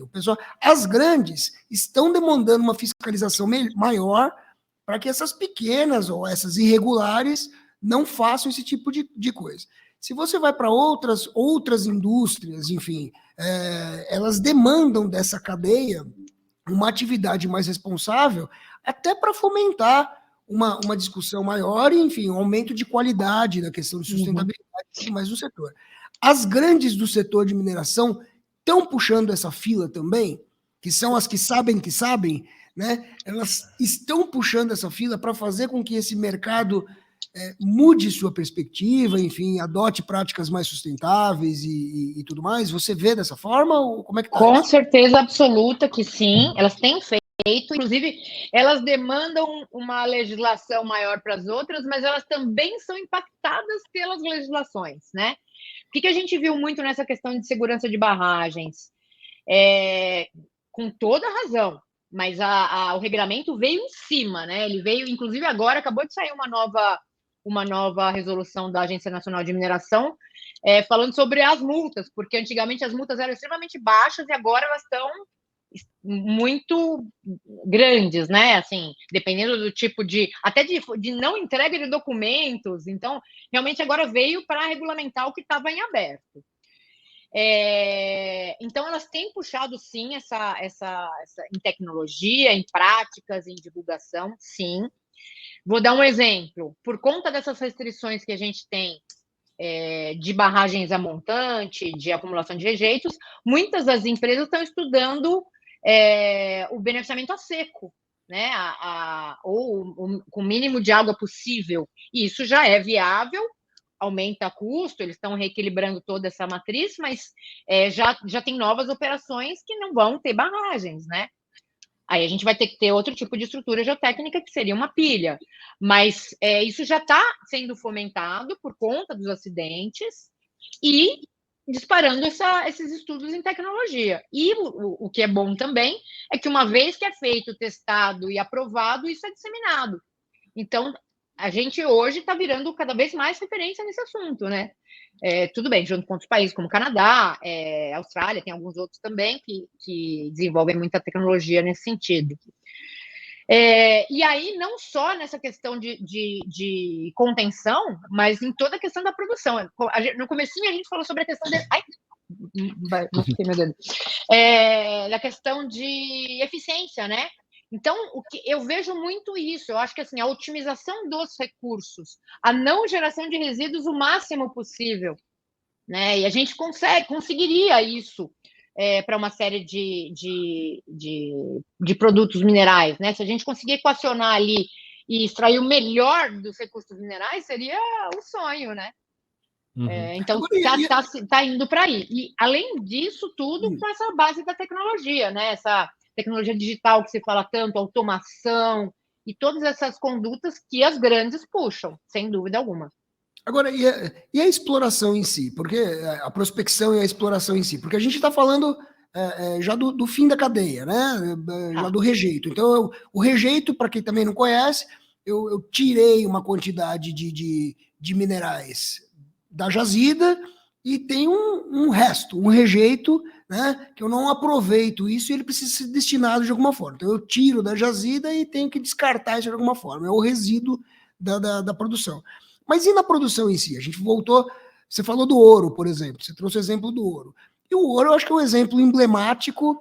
As grandes estão demandando uma fiscalização maior para que essas pequenas ou essas irregulares não façam esse tipo de coisa. Se você vai para outras indústrias, enfim, elas demandam dessa cadeia uma atividade mais responsável, até para fomentar uma discussão maior e, enfim, um aumento de qualidade na questão de sustentabilidade e tudo mais no setor. As grandes do setor de mineração estão puxando essa fila também, que são as que sabem, né? Elas estão puxando essa fila para fazer com que esse mercado mude sua perspectiva, enfim, adote práticas mais sustentáveis e tudo mais. Você vê dessa forma ou como é que tá? Com certeza absoluta que sim, elas têm feito, inclusive elas demandam uma legislação maior para as outras, mas elas também são impactadas pelas legislações, né? O que a gente viu muito nessa questão de segurança de barragens? Com toda razão, mas o regulamento veio em cima, né? Ele veio, inclusive agora, acabou de sair uma nova resolução da Agência Nacional de Mineração, falando sobre as multas, porque antigamente as multas eram extremamente baixas e agora elas estão muito grandes, né? Assim, dependendo do tipo até de não entrega de documentos. Então, realmente agora veio para regulamentar o que estava em aberto. Então, elas têm puxado, sim, essa em tecnologia, em práticas, em divulgação, sim. Vou dar um exemplo. Por conta dessas restrições que a gente tem de barragens a montante, de acumulação de rejeitos, muitas das empresas estão estudando o beneficiamento a seco, né, ou com o mínimo de água possível. E isso já é viável, aumenta custo, eles estão reequilibrando toda essa matriz, mas já tem novas operações que não vão ter barragens, né? Aí a gente vai ter que ter outro tipo de estrutura geotécnica, que seria uma pilha. Mas isso já está sendo fomentado por conta dos acidentes e disparando esses estudos em tecnologia. E o que é bom também é que, uma vez que é feito, testado e aprovado, isso é disseminado. Então, a gente hoje está virando cada vez mais referência nesse assunto, né? Tudo bem, junto com outros países como Canadá, Austrália, tem alguns outros também que desenvolvem muita tecnologia nesse sentido. E aí, não só nessa questão de contenção, mas em toda a questão da produção. No comecinho, a gente falou sobre a questão de... Ai, machuquei meu dedo. Da questão de eficiência, né? Então, eu vejo muito isso. Eu acho que assim, a otimização dos recursos, a não geração de resíduos o máximo possível, né? E a gente conseguiria isso para uma série de produtos minerais, né? Se a gente conseguir equacionar ali e extrair o melhor dos recursos minerais, seria um sonho, né? Então, está indo para aí. E, além disso tudo, com essa base da tecnologia, né? Essa tecnologia digital que se fala tanto, automação e todas essas condutas que as grandes puxam, sem dúvida alguma. Agora, e a exploração em si? Porque a prospecção e a exploração em si? Porque a gente está falando já do fim da cadeia, né? Já do rejeito. Então, o rejeito, para quem também não conhece, eu tirei uma quantidade de minerais da jazida e tem um resto, um rejeito, né, que eu não aproveito isso e ele precisa ser destinado de alguma forma. Então eu tiro da jazida e tenho que descartar isso de alguma forma. É o resíduo da produção. Mas e na produção em si? A gente voltou, você falou do ouro, por exemplo, você trouxe o exemplo do ouro. E o ouro eu acho que é um exemplo emblemático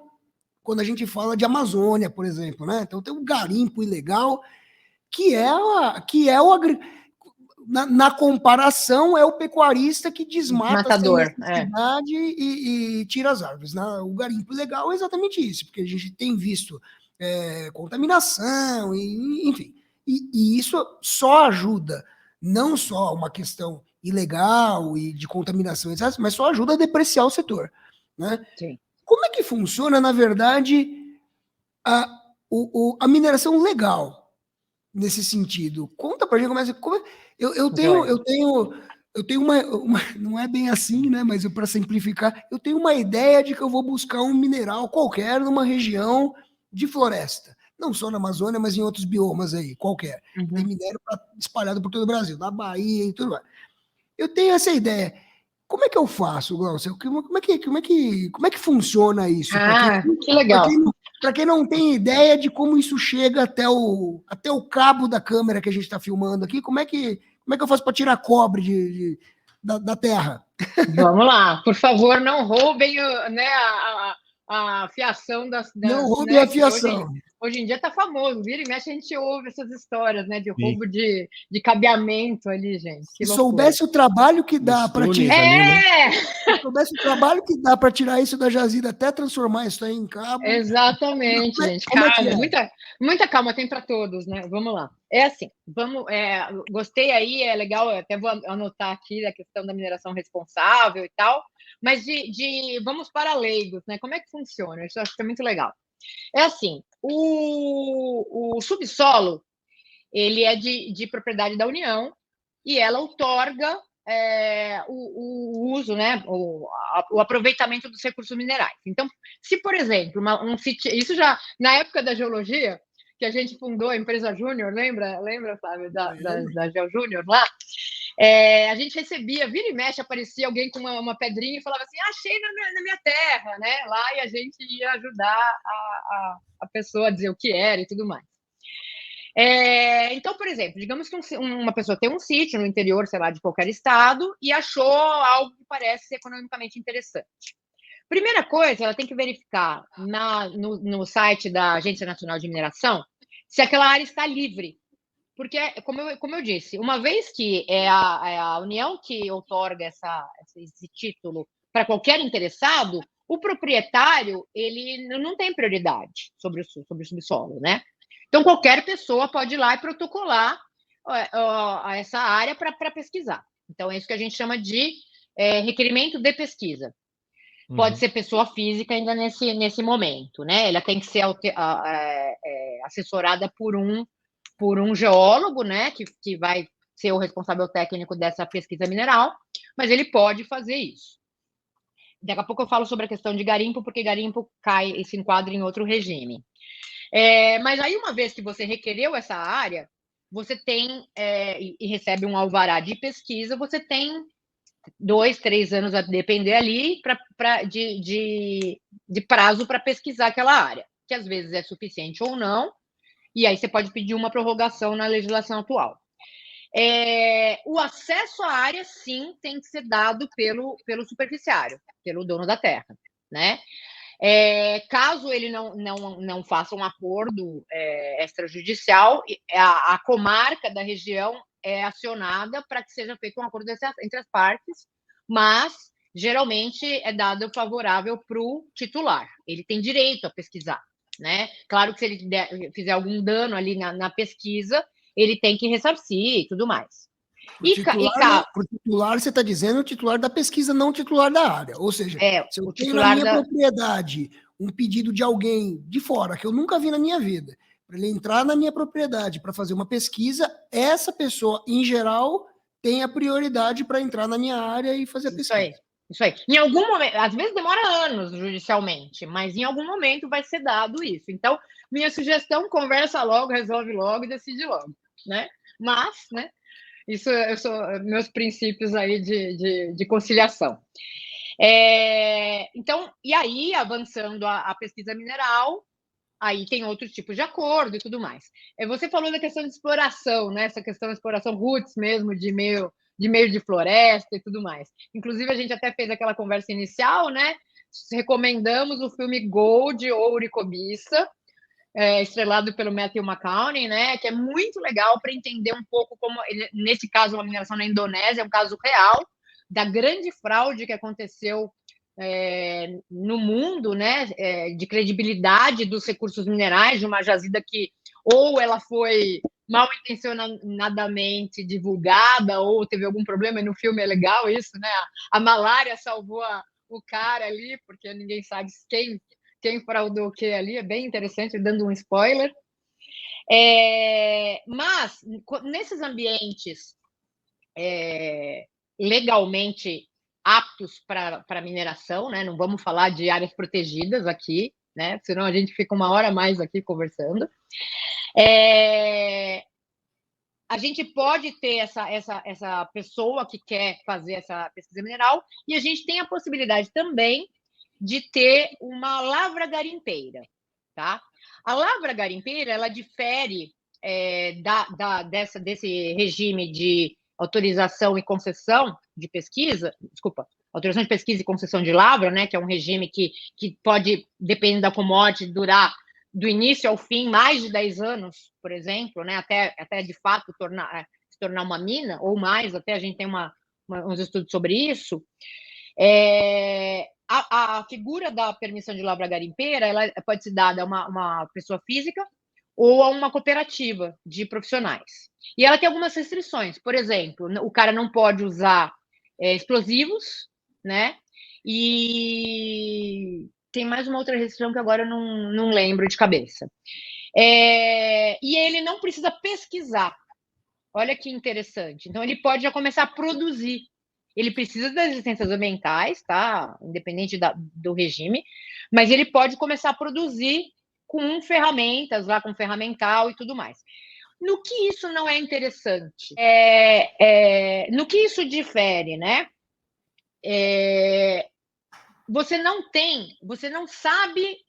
quando a gente fala de Amazônia, por exemplo, né? Então tem um garimpo ilegal que é o na comparação, é o pecuarista que desmata sem necessidade e tira as árvores. O garimpo ilegal é exatamente isso, porque a gente tem visto contaminação, enfim. E isso só ajuda, não só uma questão ilegal e de contaminação, mas só ajuda a depreciar o setor. Né? Sim. Como é que funciona, na verdade, a mineração legal? Nesse sentido, conta pra gente como é. Eu tenho uma não é bem assim, né? Mas para simplificar, eu tenho uma ideia de que eu vou buscar um mineral qualquer numa região de floresta, não só na Amazônia, mas em outros biomas aí, qualquer. Tem minério espalhado por todo o Brasil, na Bahia e tudo mais. Eu tenho essa ideia. Como é que eu faço, Glaucio? Como é que funciona isso? Que legal. Para quem não tem ideia de como isso chega até o cabo da câmera que a gente está filmando aqui, como é que eu faço para tirar cobre da terra? Vamos lá, por favor, não roubem a fiação das. Não roubem a fiação. Hoje em dia está famoso, vira e mexe a gente ouve essas histórias, né, de roubo de cabeamento ali, gente. Se soubesse o trabalho que dá para tirar. Se soubesse o trabalho que dá para tirar isso da jazida até transformar isso aí em cabo. Exatamente, gente. Calma, muita calma tem para todos, né? Vamos lá. É assim, gostei aí, é legal, até vou anotar aqui a questão da mineração responsável e tal, mas vamos para leigos, né? Como é que funciona? Isso eu acho que é muito legal. É assim, o subsolo, ele é de propriedade da União e ela outorga o uso, né, o aproveitamento dos recursos minerais. Então, se, por exemplo, isso já, na época da geologia, que a gente fundou a empresa Júnior, lembra, Flávio, da Geo Júnior lá? A gente recebia, vira e mexe, aparecia alguém com uma pedrinha e falava assim, achei na minha terra, né? Lá, e a gente ia ajudar a pessoa a dizer o que era e tudo mais. Então, por exemplo, digamos que uma pessoa tem um sítio no interior, sei lá, de qualquer estado, e achou algo que parece ser economicamente interessante. Primeira coisa, ela tem que verificar no site da Agência Nacional de Mineração se aquela área está livre. Porque, como eu disse, uma vez que é a União que outorga esse título para qualquer interessado, o proprietário ele não tem prioridade sobre o subsolo, né? Então, qualquer pessoa pode ir lá e protocolar essa área para pesquisar. Então, é isso que a gente chama de requerimento de pesquisa. Pode ser pessoa física ainda nesse momento, né? Ela tem que ser assessorada por um geólogo, né? Que vai ser o responsável técnico dessa pesquisa mineral, mas ele pode fazer isso. Daqui a pouco eu falo sobre a questão de garimpo, porque garimpo cai e se enquadra em outro regime. Mas aí, uma vez que você requereu essa área, você tem, e recebe um alvará de pesquisa, você tem 2, 3 anos, a depender ali, de prazo para pesquisar aquela área, que às vezes é suficiente ou não, e aí você pode pedir uma prorrogação na legislação atual. O acesso à área, sim, tem que ser dado pelo superficiário, pelo dono da terra, né? Caso ele não faça um acordo extrajudicial, a comarca da região é acionada para que seja feito um acordo entre as partes, mas geralmente é dado favorável para o titular. Ele tem direito a pesquisar, né? Claro que se ele fizer algum dano ali na pesquisa, ele tem que ressarcir e tudo mais. Por titular, você está dizendo o titular da pesquisa, não o titular da área. Ou seja, se eu tenho na minha propriedade um pedido de alguém de fora, que eu nunca vi na minha vida, para ele entrar na minha propriedade para fazer uma pesquisa, essa pessoa, em geral, tem a prioridade para entrar na minha área e fazer a pesquisa. Isso aí. Em algum momento, às vezes demora anos judicialmente, mas em algum momento vai ser dado isso. Então, minha sugestão, conversa logo, resolve logo e decide logo, né? Mas, né? Isso são meus princípios aí de conciliação. Então, e aí, avançando a pesquisa mineral, aí tem outros tipos de acordo e tudo mais. Você falou da questão de exploração, né? Essa questão de exploração roots mesmo, de meio de floresta e tudo mais. Inclusive, a gente até fez aquela conversa inicial, né? Recomendamos o filme Gold, Ouro e Cobiça, estrelado pelo Matthew McConaughey, né? Que é muito legal para entender um pouco como, nesse caso, a mineração na Indonésia é um caso real da grande fraude que aconteceu no mundo, né, de credibilidade dos recursos minerais, de uma jazida que ou ela foi mal intencionadamente divulgada ou teve algum problema, e no filme é legal isso, né? A malária salvou o cara ali, porque ninguém sabe quem fraudou o que ali, é bem interessante, dando um spoiler. Mas, nesses ambientes legalmente aptos para mineração, né? Não vamos falar de áreas protegidas aqui, né? Senão a gente fica uma hora a mais aqui conversando. A gente pode ter essa pessoa que quer fazer essa pesquisa mineral, e a gente tem a possibilidade também de ter uma lavra garimpeira, tá? A lavra garimpeira, ela difere desse regime de autorização e concessão de pesquisa, autorização de pesquisa e concessão de lavra, né, que é um regime que pode, dependendo da commodity, durar do início ao fim mais de 10 anos, por exemplo, né, até de fato se tornar uma mina, ou mais, até a gente tem uns estudos sobre isso. A figura da permissão de lavra garimpeira, ela pode ser dada a uma pessoa física ou a uma cooperativa de profissionais. E ela tem algumas restrições. Por exemplo, o cara não pode usar explosivos, né? E tem mais uma outra restrição que agora eu não lembro de cabeça. E ele não precisa pesquisar. Olha que interessante. Então, ele pode já começar a produzir. Ele precisa das licenças ambientais, tá? Independente do regime, mas ele pode começar a produzir com ferramentas, lá com ferramental e tudo mais. No que isso não é interessante? No que isso difere, né? Você não sabe.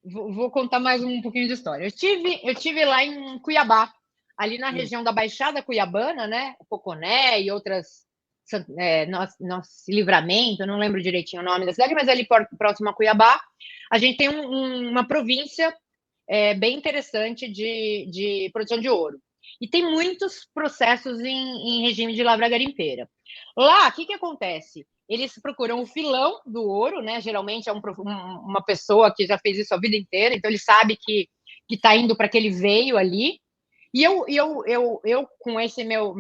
Vou contar mais um pouquinho de história. Eu tive lá em Cuiabá, ali na região da Baixada Cuiabana, né? Poconé e outras. Nosso Livramento, eu não lembro direitinho o nome da cidade, mas ali próximo a Cuiabá, a gente tem uma província bem interessante de produção de ouro. E tem muitos processos em regime de lavra garimpeira. Lá, o que acontece? Eles procuram o filão do ouro, né? Geralmente é uma pessoa que já fez isso a vida inteira, então ele sabe que está indo para aquele veio ali. E eu com esse meu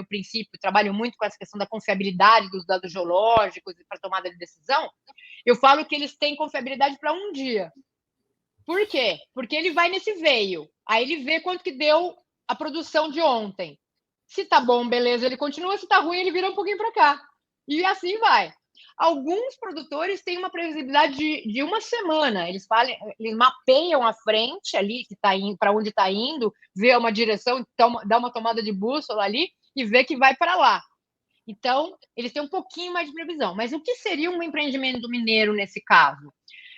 princípio, trabalho muito com essa questão da confiabilidade dos dados geológicos para tomada de decisão. Eu falo que eles têm confiabilidade para um dia. Por quê? Porque ele vai nesse veio, aí ele vê quanto que deu a produção de ontem. Se tá bom, beleza, ele continua. Se tá ruim, ele vira um pouquinho para cá. E assim vai. Alguns produtores têm uma previsibilidade de uma semana. Eles mapeiam a frente ali, que tá indo, para onde está indo, vê uma direção, dá uma tomada de bússola ali e vê que vai para lá. Então, eles têm um pouquinho mais de previsão. Mas o que seria um empreendimento mineiro nesse caso?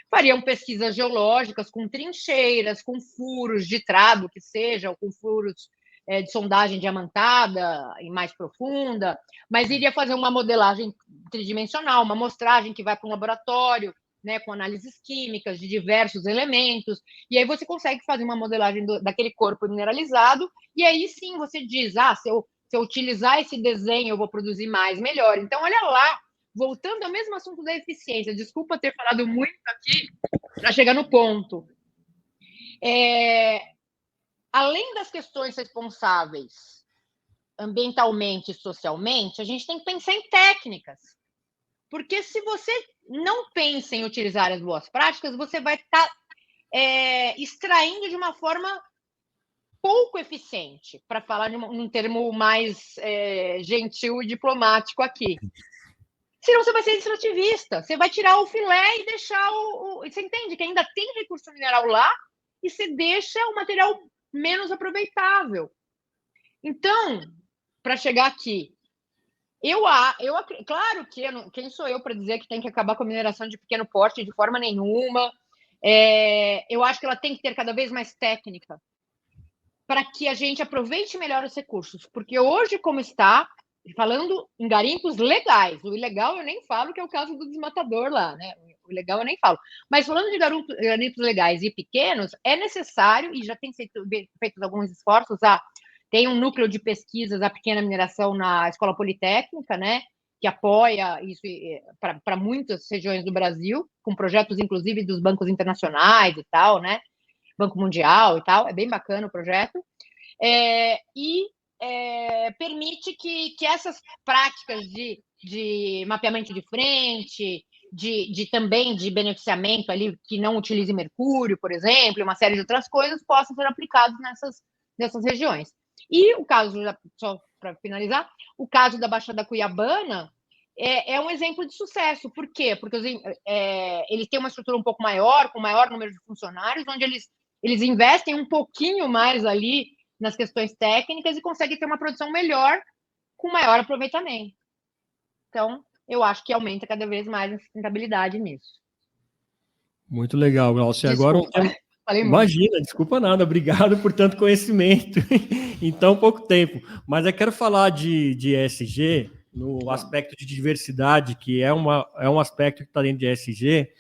Fariam pesquisas geológicas com trincheiras, com furos de trado, que seja, ou com furos de sondagem diamantada e mais profunda, mas iria fazer uma modelagem tridimensional, uma amostragem que vai para um laboratório, né, com análises químicas de diversos elementos, e aí você consegue fazer uma modelagem daquele corpo mineralizado, e aí sim você diz, se eu utilizar esse desenho, eu vou produzir mais, melhor. Então, olha lá, voltando ao mesmo assunto da eficiência, desculpa ter falado muito aqui para chegar no ponto. Além das questões responsáveis ambientalmente e socialmente, a gente tem que pensar em técnicas. Porque se você não pensa em utilizar as boas práticas, você vai estar extraindo de uma forma pouco eficiente, para falar num termo mais gentil e diplomático aqui. Senão você vai ser extrativista, você vai tirar o filé e deixar Você entende que ainda tem recurso mineral lá e você deixa o material menos aproveitável. Então, para chegar aqui, claro que quem sou eu para dizer que tem que acabar com a mineração de pequeno porte de forma nenhuma. Eu acho que ela tem que ter cada vez mais técnica para que a gente aproveite melhor os recursos, porque hoje, como está, falando em garimpos legais, o ilegal eu nem falo, que é o caso do desmatador lá, né? O ilegal eu nem falo. Mas falando de garimpos legais e pequenos, é necessário, e já tem feito alguns esforços, tem um núcleo de pesquisas da pequena mineração na Escola Politécnica, né? Que apoia isso para muitas regiões do Brasil, com projetos, inclusive, dos bancos internacionais e tal, né? Banco Mundial e tal, é bem bacana o projeto. Permite que essas práticas de mapeamento de frente, também de beneficiamento ali, que não utilize mercúrio, por exemplo, uma série de outras coisas, possam ser aplicados nessas regiões. E o caso, só para finalizar, o caso da Baixada Cuiabana é um exemplo de sucesso. Por quê? Porque eles têm uma estrutura um pouco maior, com maior número de funcionários, onde eles investem um pouquinho mais ali nas questões técnicas e conseguem ter uma produção melhor com maior aproveitamento. Então, eu acho que aumenta cada vez mais a sustentabilidade nisso. Muito legal, Glaucia. Agora imagina, desculpa nada, obrigado por tanto conhecimento em tão pouco tempo. Mas eu quero falar de ESG no aspecto de diversidade, que é um aspecto que está dentro de ESG.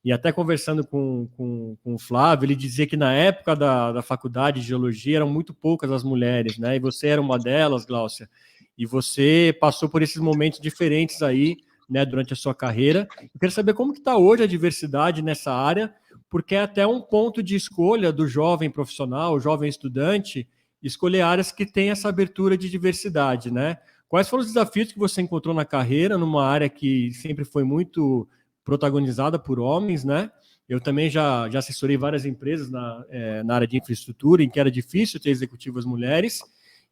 E até conversando com o Flávio, ele dizia que na época da faculdade de geologia eram muito poucas as mulheres, né? E você era uma delas, Glaucia, e você passou por esses momentos diferentes aí, né, durante a sua carreira. Eu quero saber como que está hoje a diversidade nessa área, porque é até um ponto de escolha do jovem profissional, o jovem estudante, escolher áreas que têm essa abertura de diversidade, né? Quais foram os desafios que você encontrou na carreira, numa área que sempre foi muito protagonizada por homens, né? Eu também já assessorei várias empresas na área de infraestrutura, em que era difícil ter executivas mulheres.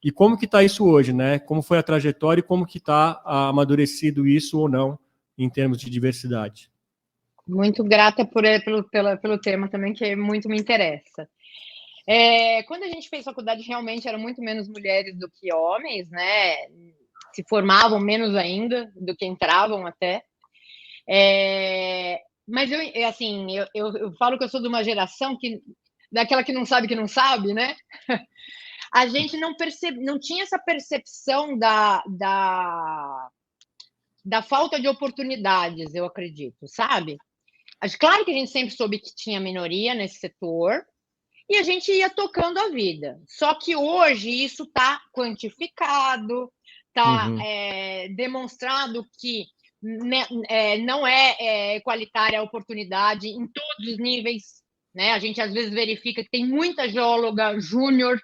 E como que está isso hoje, né? Como foi a trajetória e como que está amadurecido isso ou não, em termos de diversidade? Muito grata pelo tema também, que muito me interessa. Quando a gente fez faculdade, realmente eram muito menos mulheres do que homens, né? Se formavam menos ainda do que entravam até. Mas eu falo que eu sou de uma geração daquela que não sabe, né? A gente não tinha essa percepção da falta de oportunidades, eu acredito, sabe? Claro que a gente sempre soube que tinha minoria nesse setor, e a gente ia tocando a vida. Só que hoje isso está quantificado, está demonstrado que não é igualitária a oportunidade em todos os níveis, né? A gente às vezes verifica que tem muita geóloga júnior,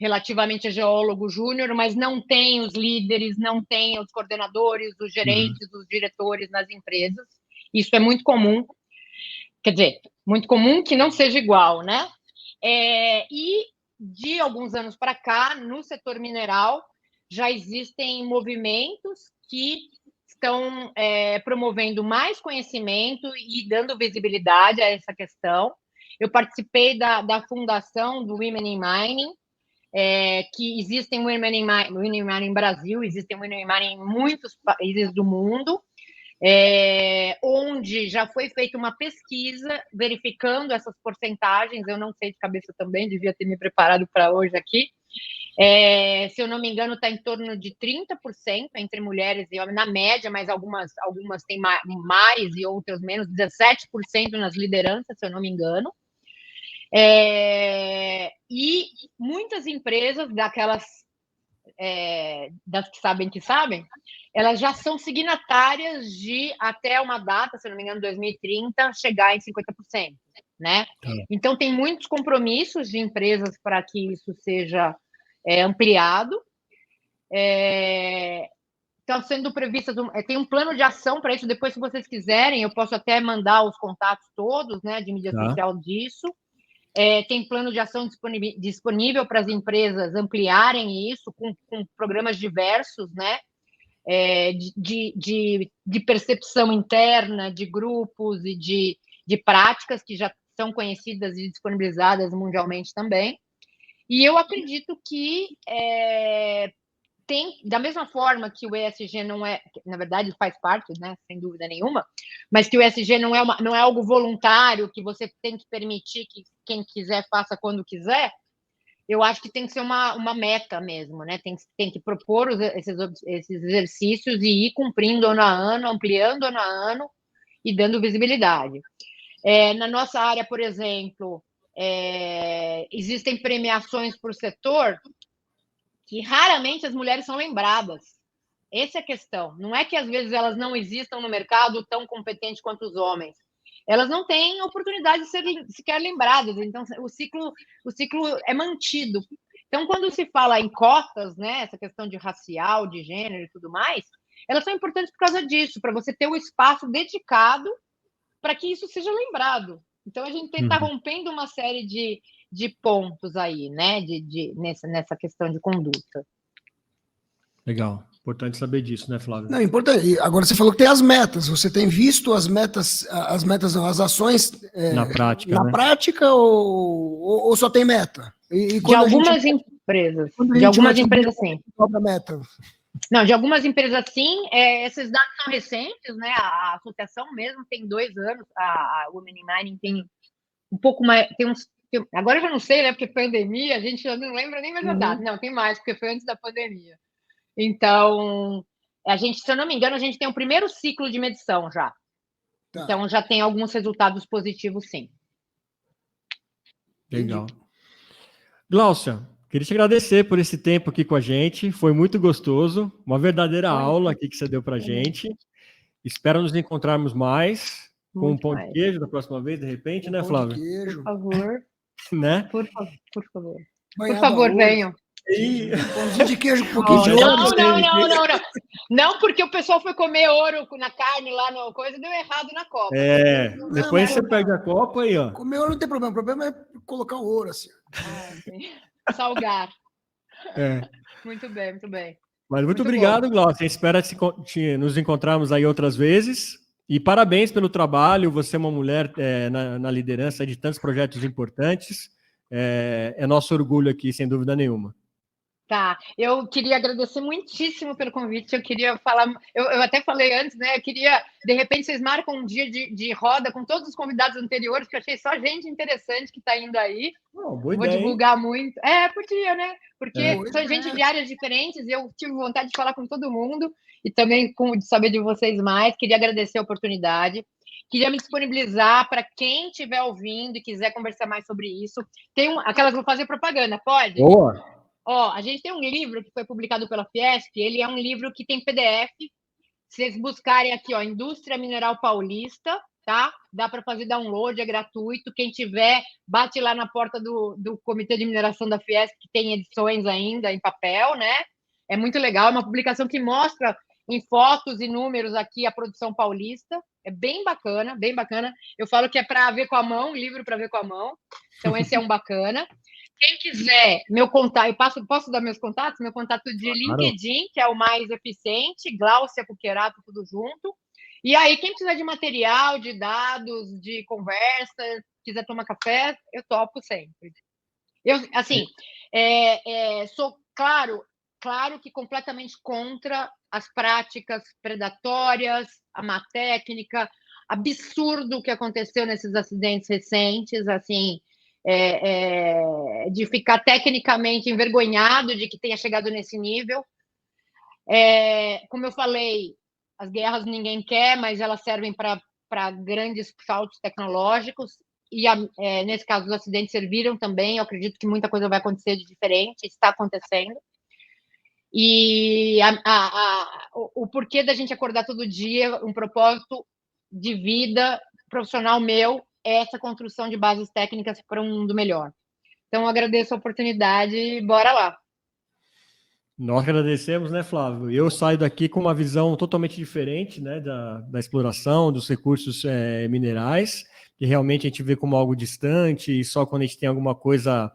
relativamente a geólogo júnior, mas não tem os líderes, não tem os coordenadores, os gerentes, os diretores nas empresas. Isso é muito comum. Quer dizer, muito comum que não seja igual, né? E de alguns anos para cá, no setor mineral, já existem movimentos que estão promovendo mais conhecimento e dando visibilidade a essa questão. Eu participei da fundação do Women in Mining, que existem Women in Mining Brasil, existem Women in Mining em muitos países do mundo, onde já foi feita uma pesquisa verificando essas porcentagens. Eu não sei de cabeça também, devia ter me preparado para hoje aqui. Se eu não me engano, está em torno de 30% entre mulheres e homens, na média, mas algumas têm mais e outras menos, 17% nas lideranças, se eu não me engano. E muitas empresas daquelas das que sabem, elas já são signatárias de, até uma data, se não me engano, 2030, chegar em 50%, né? Então, tem muitos compromissos de empresas para que isso seja ampliado. Estão sendo previstas, tem um plano de ação para isso. Depois, se vocês quiserem, eu posso até mandar os contatos todos, né, de mídia social disso. Tem plano de ação disponível para as empresas ampliarem isso com programas diversos, né? De percepção interna, de grupos e de práticas que já são conhecidas e disponibilizadas mundialmente também. E eu acredito que da mesma forma que o ESG não é, na verdade faz parte, né, sem dúvida nenhuma, mas que o ESG não é algo voluntário, que você tem que permitir que quem quiser faça quando quiser. Eu acho que tem que ser uma meta mesmo, né? Tem que propor esses exercícios e ir cumprindo ano a ano, ampliando ano a ano e dando visibilidade. Na nossa área, por exemplo, existem premiações por setor que raramente as mulheres são lembradas. Essa é a questão. Não é que às vezes elas não existam no mercado tão competentes quanto os homens. Elas não têm oportunidade de ser sequer lembradas. Então, o ciclo é mantido. Então, quando se fala em cotas, né, essa questão de racial, de gênero e tudo mais, elas são importantes por causa disso, para você ter um espaço dedicado para que isso seja lembrado. Então, a gente está rompendo uma série de pontos aí, né, nessa questão de conduta. Legal. Importante saber disso, né, Flávio? Não, importante. E agora você falou que tem as metas. Você tem visto as ações na prática, na prática ou só tem meta? De algumas empresas. De algumas empresas, sim. Meta. Não, de algumas empresas, sim. Esses dados são recentes, né? A associação mesmo tem 2 anos. A Women in Mining tem um pouco mais. Agora eu já não sei, né? Porque pandemia, a gente já não lembra nem mais a data. Não, tem mais, porque foi antes da pandemia. Então, se eu não me engano, a gente tem o primeiro ciclo de medição já. Tá. Então, já tem alguns resultados positivos, sim. Legal. Gláucia, queria te agradecer por esse tempo aqui com a gente. Foi muito gostoso. Uma verdadeira aula aqui que você deu para a gente. Espero nos encontrarmos mais com um pão de queijo da próxima vez, de repente, né, Flávio? Por favor. Né? Por favor. Por favor, venham. Pãozinho de queijo com um pouquinho de ouro. Não, porque o pessoal foi comer ouro na carne lá na coisa e deu errado na copa. Depois você perde a copa aí, ó. Comer ouro não tem problema. O problema é colocar o ouro assim. Salgar. Muito bem, muito bem. Mas muito obrigado, Gláucia. Espero nos encontrarmos aí outras vezes. E parabéns pelo trabalho. Você é uma mulher na liderança de tantos projetos importantes. É nosso orgulho aqui, sem dúvida nenhuma. Tá, eu queria agradecer muitíssimo pelo convite. Eu queria falar, eu até falei antes, né? Eu queria, de repente, vocês marcam um dia de roda com todos os convidados anteriores, que eu achei só gente interessante que está indo aí. Vou divulgar muito. Podia, né? Porque são gente de áreas diferentes e eu tive vontade de falar com todo mundo e também de saber de vocês mais. Queria agradecer a oportunidade. Queria me disponibilizar para quem estiver ouvindo e quiser conversar mais sobre isso. Aquelas vou fazer propaganda, pode? Boa! Ó, a gente tem um livro que foi publicado pela Fiesp, ele é um livro que tem PDF. Se vocês buscarem aqui, ó, Indústria Mineral Paulista, tá? Dá para fazer download, é gratuito. Quem tiver, bate lá na porta do Comitê de Mineração da Fiesp, que tem edições ainda em papel, né? É muito legal, é uma publicação que mostra em fotos e números aqui a produção paulista. É bem bacana, bem bacana. Eu falo que é para ver com a mão, livro para ver com a mão. Então, esse é um bacana. Quem quiser meu contato, eu posso dar meus contatos? Meu contato de LinkedIn, que é o mais eficiente, Gláucia Puquerato, tudo junto. E aí, quem precisar de material, de dados, de conversa, quiser tomar café, eu topo sempre. Eu, assim, sou, claro que completamente contra as práticas predatórias, a má técnica, absurdo o que aconteceu nesses acidentes recentes, assim, de ficar tecnicamente envergonhado de que tenha chegado nesse nível. Como eu falei, as guerras ninguém quer, mas elas servem para grandes saltos tecnológicos, e nesse caso os acidentes serviram também. Eu acredito que muita coisa vai acontecer de diferente, está acontecendo. E o porquê da gente acordar todo dia, um propósito de vida profissional meu, é essa construção de bases técnicas para um mundo melhor. Então, eu agradeço a oportunidade e bora lá. Nós agradecemos, né, Flávio? Eu saio daqui com uma visão totalmente diferente, né, da exploração dos recursos minerais, que realmente a gente vê como algo distante, e só quando a gente tem alguma coisa,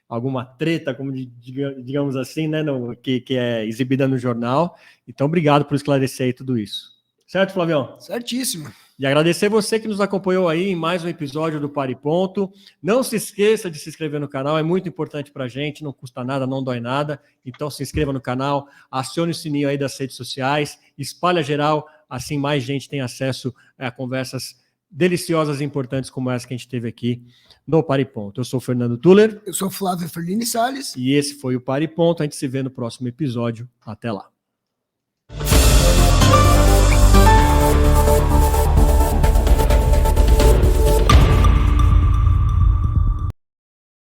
alguma treta, como digamos assim, né, que é exibida no jornal. Então, obrigado por esclarecer aí tudo isso. Certo, Flavião? Certíssimo. E agradecer você que nos acompanhou aí em mais um episódio do Para e Ponto. Não se esqueça de se inscrever no canal, é muito importante para a gente, não custa nada, não dói nada. Então se inscreva no canal, acione o sininho aí das redes sociais, espalha geral, assim mais gente tem acesso a conversas deliciosas e importantes como essa que a gente teve aqui no Para e Ponto. Eu sou o Fernando Tuller. Eu sou Flávio Ferlini Salles. E esse foi o Para e Ponto. A gente se vê no próximo episódio. Até lá.